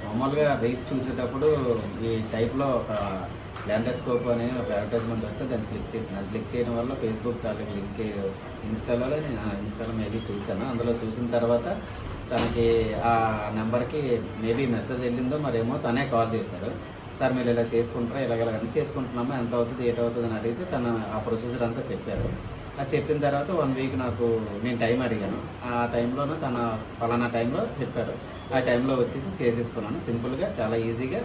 మామూలుగా రీల్స్ చూసేటప్పుడు ఈ టైప్లో ఒక ల్యాండోస్కోప్ అనే ఒక అడ్వర్టైజ్మెంట్ వస్తే దాన్ని క్లిక్ చేసాను. అది క్లిక్ చేయడం వల్ల ఫేస్బుక్ తాలూకు లింక్ ఇన్స్టాలో మేబీ చూశాను. అందులో చూసిన తర్వాత తనకి ఆ నెంబర్కి మేబీ మెసేజ్ వెళ్ళిందో మరేమో తనే కాల్ చేశారు. సార్ మీరు ఇలా చేసుకుంటారా, ఇలాగని చేసుకుంటున్నామా, ఎంత అవుతుంది ఏట్ అవుతుంది అని అడిగితే తను ఆ ప్రొసీజర్ అంతా చెప్పారు. అది చెప్పిన తర్వాత 1 వీక్ నేను టైం అడిగాను. ఆ టైంలోనూ తన ఫలానా టైంలో చెప్పారు. ఆ టైంలో వచ్చేసి చేసేసుకున్నాను. సింపుల్గా, చాలా ఈజీగా,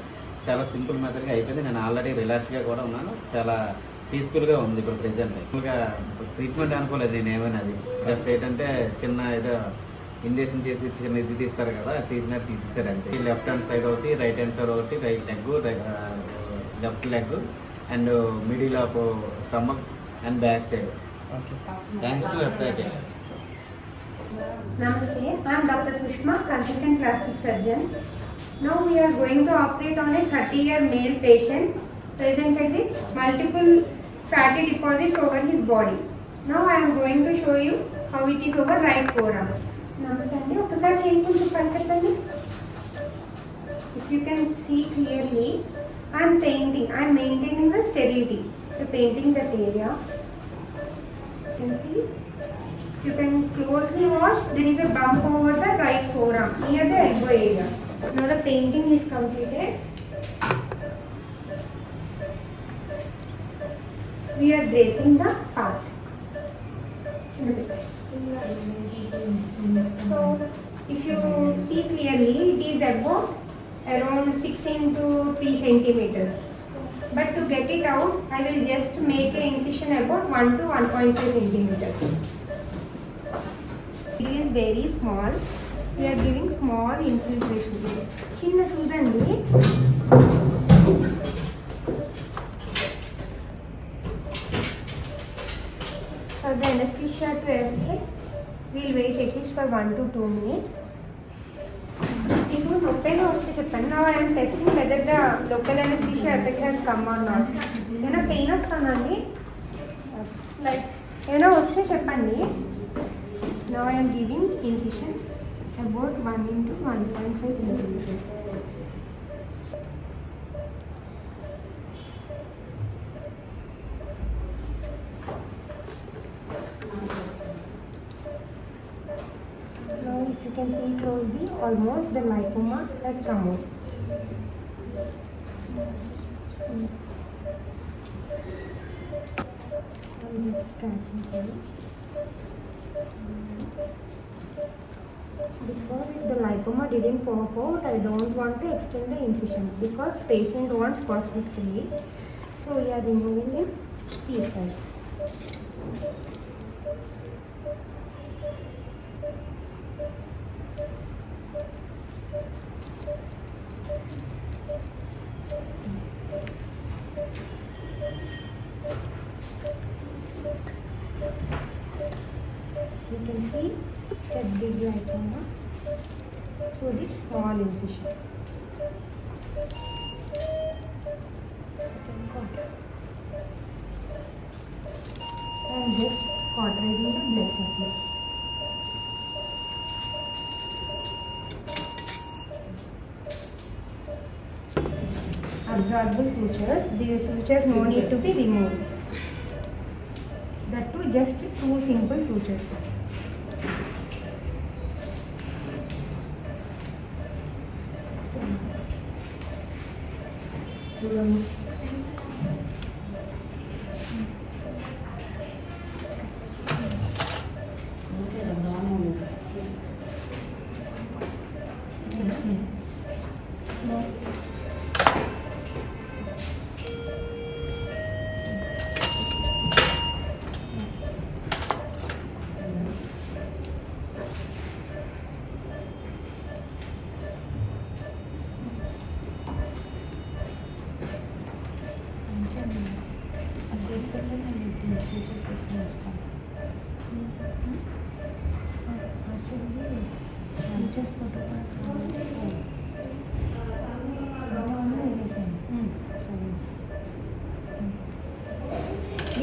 చాలా సింపుల్ మెథడ్గా అయిపోయింది. నేను ఆల్రెడీ రిలాక్స్గా కూడా ఉన్నాను. చాలా పీస్ఫుల్గా ఉంది ఇప్పుడు ప్రెజెంట్. సింపుల్గా ట్రీట్మెంట్ అనుకోలేదు నేను ఏమైనా. అది జస్ట్ ఏంటంటే చిన్న ఏదో ఇంజెక్షన్ చేసి చిన్న ఇది తీస్తారు కదా, అది తీసినట్టు తీసేసారంటే లెఫ్ట్ హ్యాండ్ సైడ్ ఒకటి, రైట్ హ్యాండ్ సైడ్ ఒకటి, right leg, left leg and middle of stomach and back side. Thanks to FIK. Namaste, I am Dr. Sushma, consultant plastic surgeon. Now we are going to operate on a 30-year male patient presented with multiple fatty deposits over his body. Now I am going to show you how it is over right forearm. Namaste andi, ఒకసారి చేయించు పక్కన. If you can see clearly, I am maintaining the sterility. So painting that area. You can see. You can closely watch, there is a bump over the right forearm near the elbow area. Now the painting is completed. We are draping the part. So if you see clearly, it is about around 6 into 3 centimeters. But to get it out, I will just make an incision about 1 to 1.5 centimeters. It is very small. We are giving small infiltration. Chinna chudandi. For the anesthesia to effect, we will wait at least for 1 to 2 minutes. Now I am testing whether the local anesthesia effect has come or not. Ena pain ostundandi, like ena vaste cheppandi. Now I am giving incision about 1 into 1.5 centimeters. Now if you can see closely, almost the lipoma has come out. I am just catching it. Because if the lipoma didn't pop out, I don't want to extend the incision because patient wants perfectly. So we are removing in piecewise. You can see that big lipoma through this small incision. And just cauterizing the blood supply. Absorb the sutures. These sutures no need to be removed. That too just 2 simple sutures.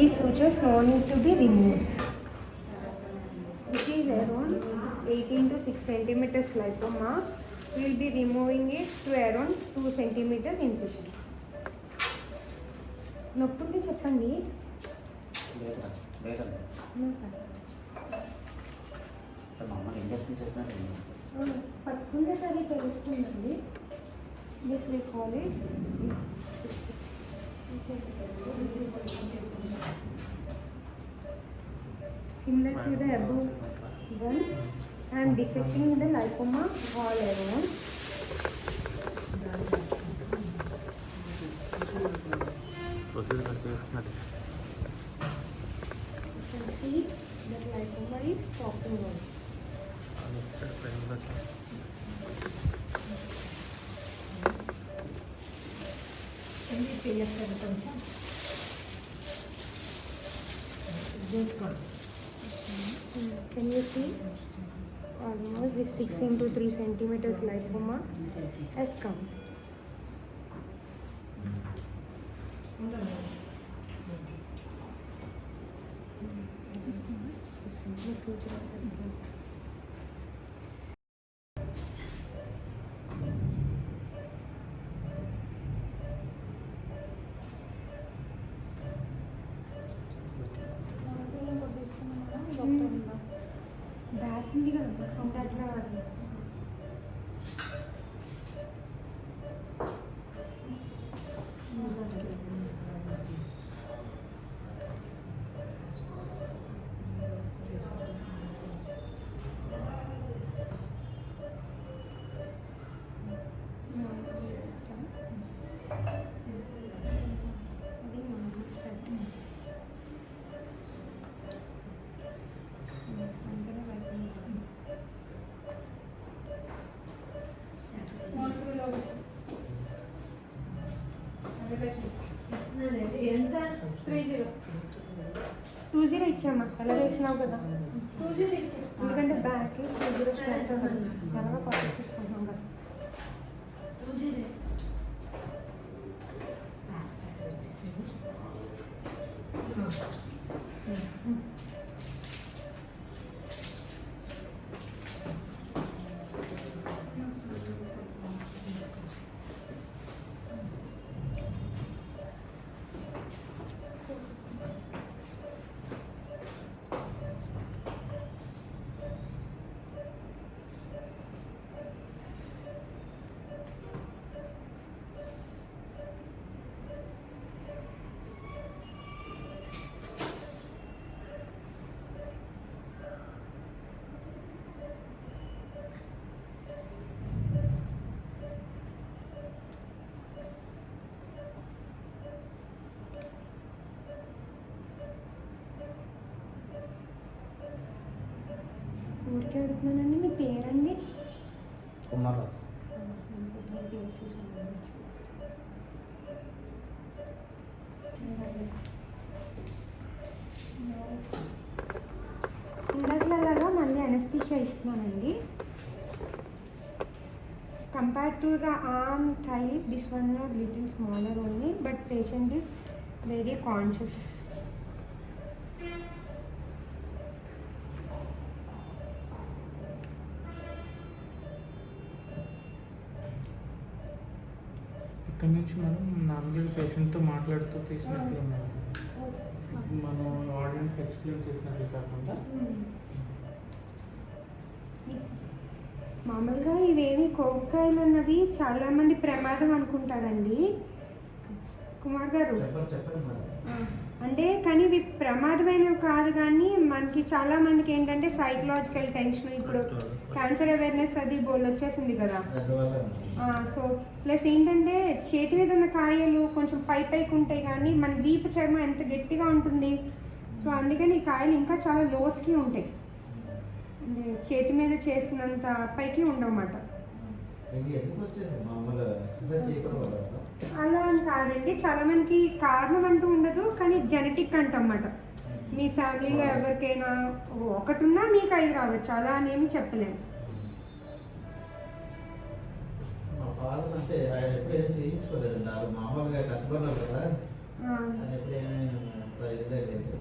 These sutures no need to be removed. This is around 18 to 6 centimeters lipoma. We will be removing it to around 2 centimeters incision. నొప్పుంది చెప్పండి. మామూలు injection చేసినారు పట్టుకుంటే సరే తెలుస్తుందండి. This we call it similar to the above one. I am dissecting the lipoma all around. Procedure చేస్తున్నారు. You can see that lipoma is popping out. ఎందుకు చేయొచ్చు కొంచెం చూసుకోండి. Can you see? Almost this 6 into 3 centimeters lipoma has come. Back ఉంది కదా దాంట్లో ఎంత 20 ఇచ్చామా అలా వేసినావు కదా. ఎందుకంటే బ్యాక్ 20 స్టార్ట్ అవుతుంది ఎలాగో పాస్ తీసుకుంటున్నాం కదా. ఊరికే అడుగుతున్నానండి. మీ పేరండి? కుమార్రాజు. ఇందాకలాగా మళ్ళీ అనస్థీషియా ఇస్తున్నానండి. Compare to the arm thigh, this one is little smaller only, but patient is very conscious. ఇక్కడ నుంచి మనం నార్మల్గా పేషెంట్తో మాట్లాడుతూ తీసినట్లు మనం ఆడియన్స్ ఎక్స్ప్లెయిన్ చేసినట్లు కాకుండా మామూలుగా ఇవేవి కోకాయిలు అన్నవి చాలామంది ప్రమాదం అనుకుంటారండి కుమార్ గారు. అంటే కానీ ఇవి ప్రమాదమైనవి కాదు, కానీ మనకి చాలా మందికి ఏంటంటే సైకలాజికల్ టెన్షన్, ఇప్పుడు క్యాన్సర్ అవేర్నెస్ అది బోర్డు వచ్చేసింది కదా. సో ప్లస్ ఏంటంటే చేతి మీద ఉన్న కాయలు కొంచెం పైకి ఉంటాయి, కానీ మన వీపు చర్మం ఎంత గట్టిగా ఉంటుంది. సో అందుకని ఈ కాయలు ఇంకా చాలా లోతుకి ఉంటాయి, చేతి మీద చేసినంత పైకి ఉండవన్నమాట. అలా అని కాదండి, చాలా మందికి కారణం అంటూ ఉండదు, కానీ జెనెటిక్ అంటన్నమాట. మీ ఫ్యామిలీలో ఎవరికైనా ఒకటి ఉన్నా మీకు 5 రావచ్చు, అలా అనేమి చెప్పలేము. అంటే ఆయన ఎప్పుడు ఏం చేయించుకోలేదండి, వాళ్ళు మామూలుగా కష్టపడినారు కదా, ఆయన ఎప్పుడు ఏమీ ఇదే లేదు.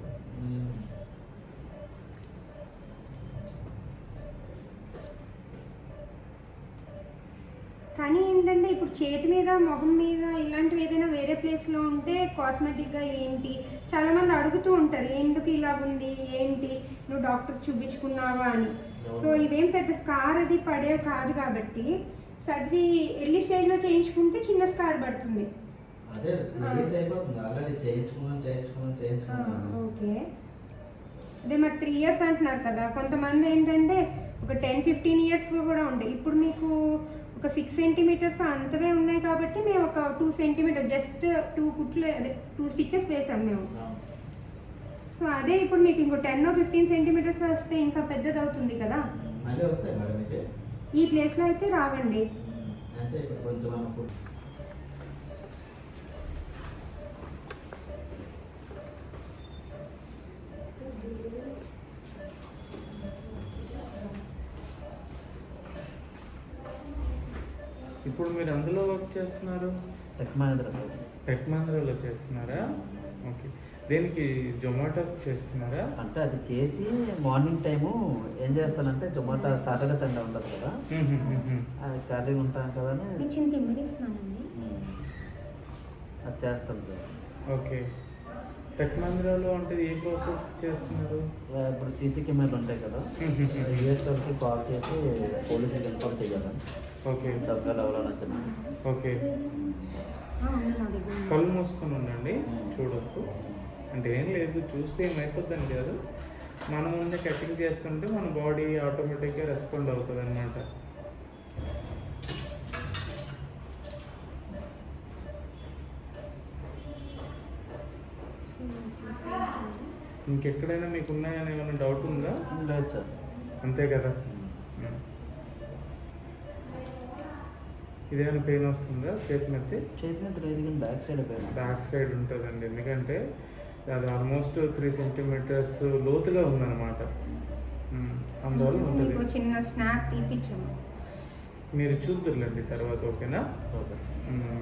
కానీ ఏంటంటే ఇప్పుడు చేతి మీద మొహం మీద ఇలాంటివి ఏదైనా వేరే ప్లేస్లో ఉంటే కాస్మెటిక్గా ఏంటి చాలామంది అడుగుతూ ఉంటారు ఎందుకు ఇలా ఉంది ఏంటి నువ్వు డాక్టర్కి చూపించుకున్నావా అని. సో ఇవేం పెద్ద స్కార్ అది పడే కాదు కాబట్టి సర్జరీ ఎర్లీ స్టేజ్లో చేయించుకుంటే చిన్న స్కార్ పడుతుంది. ఓకే అదే మరి 3 years అంటున్నారు కదా, కొంతమంది ఏంటంటే ఒక 10-15 years కూడా ఉంటాయి. ఇప్పుడు మీకు ఒక 6 centimeters అంతవే ఉన్నాయి కాబట్టి మేము ఒక 2 centimeters జస్ట్ 2 కుట్లు అదే 2 stitches వేసాం మేము. సో అదే ఇప్పుడు మీకు ఇంకో 10-15 centimeters వస్తే ఇంకా పెద్దది అవుతుంది కదా. ఈ ప్లేస్లో అయితే రావండి. ఇప్పుడు మీరు అందులో వర్క్ చేస్తున్నారు? టెక్ మహీంద్రాలో చేస్తున్నారా? ఓకే. దేనికి జొమాటో చేస్తున్నారా? అంటే అది చేసి మార్నింగ్ టైము ఏం చేస్తానంటే జొమాటో సాటర్డే సండే ఉంటుంది కదా, అది ఖాళీగా ఉంటాం కదా అని అది చేస్తాం సార్. ఓకే. టెక్ మహీంద్రాలో అంటే ఏ ప్రాసెస్ చేస్తున్నారు? ఇప్పుడు సీసీ కెమెరాలు ఉంటాయి కదా, యూఎస్ఓకి కాల్ చేసి పోలీసుకి ఇన్ఫార్మ్ చేయాలి. ఓకే. దగ్గర ఎవరైనా ఓకే. కళ్ళు మూసుకొని ఉండండి, చూడొద్దు. అంటే ఏం లేదు, చూస్తే ఏమైపోద్దని కాదు, మనం ముందే కటింగ్ చేస్తుంటే మన బాడీ ఆటోమేటిక్గా రెస్పాండ్ అవుతుంది అన్నమాట. ఇంకెక్కడైనా మీకు ఉన్నాయని ఏమైనా డౌట్ ఉందా? లేదు సార్. అంతే కదా. ఇదేమైనా పెయిన్ వస్తుందా చేతి మీద? లేదు కానీ బ్యాక్ సైడ్ ఉంటుందండి, ఎందుకంటే అది ఆల్మోస్ట్ 3 centimeters లోతుగా ఉందన్నమాట, అందువల్ల ఉంటుంది. చిన్న స్నాప్ తీపిచ్చాము, మీరు చూద్దురులేండి తర్వాత. ఓకేనా?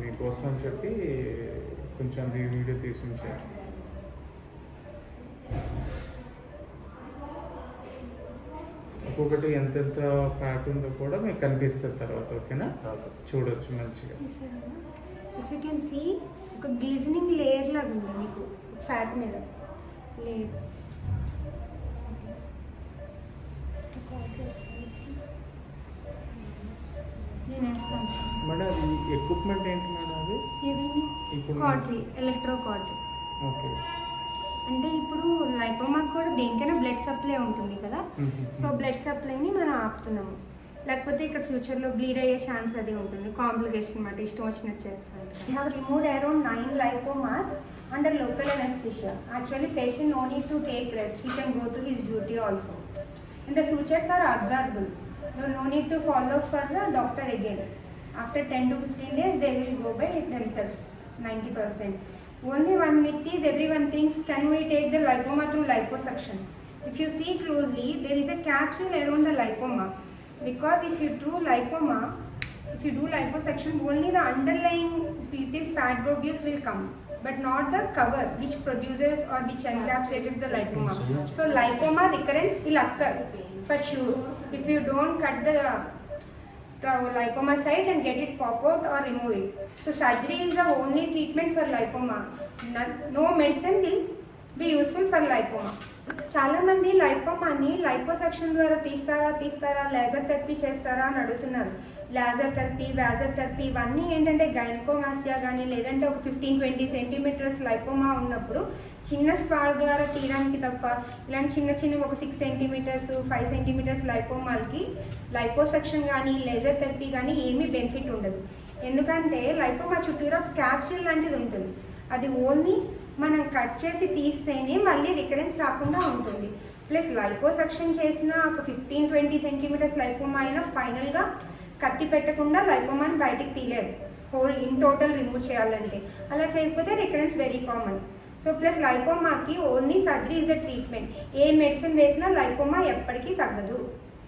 మీకోసం అని చెప్పి కొంచెం వీడియో తీసి ఉంచారు. ఒక్కొక్కటి ఎంతెంత ఫ్యాట్ ఉందో కూడా మీకు కనిపిస్తుంది తర్వాత. ఓకేనా? చూడొచ్చు మంచిగా. ఇఫ్ యూ కెన్ సీ ఒక గ్లిజనింగ్ లేయర్ లాగా ఉంది మీకు ఫ్యాట్ మీద లేయర్. నేను వేస్తాను మేడం. అది ఎక్విప్మెంట్ ఏంటి మేడం? అది ఇప్పుడు కాట్రీ, ఎలక్ట్రో కాట్రీ. ఓకే. అంటే ఇప్పుడు లైపోమాకి కూడా దేనికైనా బ్లడ్ సప్లై ఉంటుంది కదా, సో బ్లడ్ సప్లైని మనం ఆపుతున్నాము. లేకపోతే ఇక్కడ ఫ్యూచర్లో బ్లీడ్ అయ్యే ఛాన్స్ అది ఉంటుంది, కాంప్లికేషన్ మాట ఇష్టం వచ్చినట్టు చేస్తాం. We have removed around 9 lipomas under local anesthesia. Actually patient no need to take rest, he can go to his duty also. And the sutures are absorbable, no need to follow for the doctor again. After 10 to 15 days they will go by themselves 90%. Only one myth is everyone thinks, can we take the lipoma through liposuction? If you see closely, there is a capsule around the lipoma, because if you do liposuction, only the underlying little fat globules will come, but not the cover which produces or which encapsulates the lipoma. So lipoma recurrence will occur for sure if you don't cut the lipoma site and get it pop out or remove it. So surgery is the only treatment for lipoma. No medicine will be useful for lipoma. చాలా మంది లైపోమాని liposuction ద్వారా తీస్తారా laser therapy చేస్తారా అని అడుగుతున్నారు. Laser therapy, వాజర్ therapy ఇవన్నీ ఏంటంటే gynaecomastia కానీ లేదంటే ఒక 15-20 centimeters లైపోమా ఉన్నప్పుడు చిన్న స్పార్ ద్వారా తీయడానికి తప్ప ఇలాంటి చిన్న ఒక 6 centimeters 5 centimeters లైపోమాలకి లైపోసక్షన్ కానీ లేజర్ థెరపీ కానీ ఏమీ బెనిఫిట్ ఉండదు. ఎందుకంటే లైపోమా చుట్టూరా క్యాప్సూల్ లాంటిది ఉంటుంది, అది ఓన్లీ మనం కట్ చేసి తీస్తేనే మళ్ళీ రికరెన్స్ రాకుండా ఉంటుంది. ప్లస్ లైపోసక్షన్ చేసిన ఒక 15-20 centimeters లైపోమా అయినా ఫైనల్గా కత్తి పెట్టకుండా లైపోమాని బయటికి తీయలేదు, హోల్ ఇన్ టోటల్ రిమూవ్ చేయాలంటే. అలా చేయకపోతే recurrence very common. So plus లైపోమాకి only surgery is the treatment. ఏ మెడిసిన్ వేసినా లైపోమా ఎప్పటికీ తగ్గదు.